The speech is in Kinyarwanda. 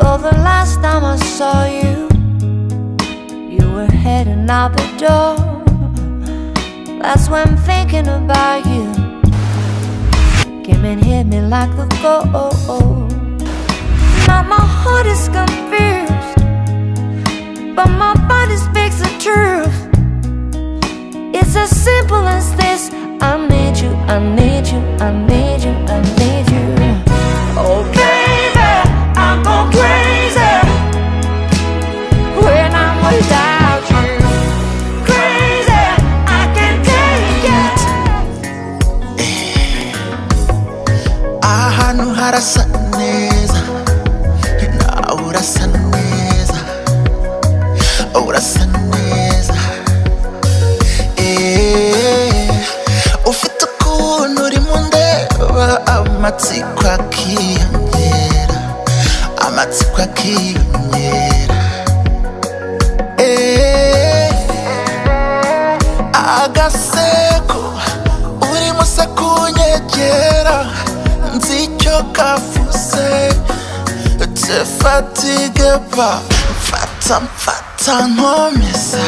So the last time I saw you, you were heading out the door. That's when I'm thinking about you. Came and hit me like the cold. Now my heart is confused, but my body speaks the truth. It's as simple as this. I need you, I need you, I need you, I need you. Oh baby, I'm going crazy when I'm without you. Crazy, I can't take it. Ahantu harasa neza, nawe urasa neza, urasa neza. Ufite ukuntu urimo undeba, amatsiko akiyongera, amatsiko akiyongera. Agaseko urimo se kunyegera, nzi icyo kavuze. Te fatigue pas, mfata nkomeza.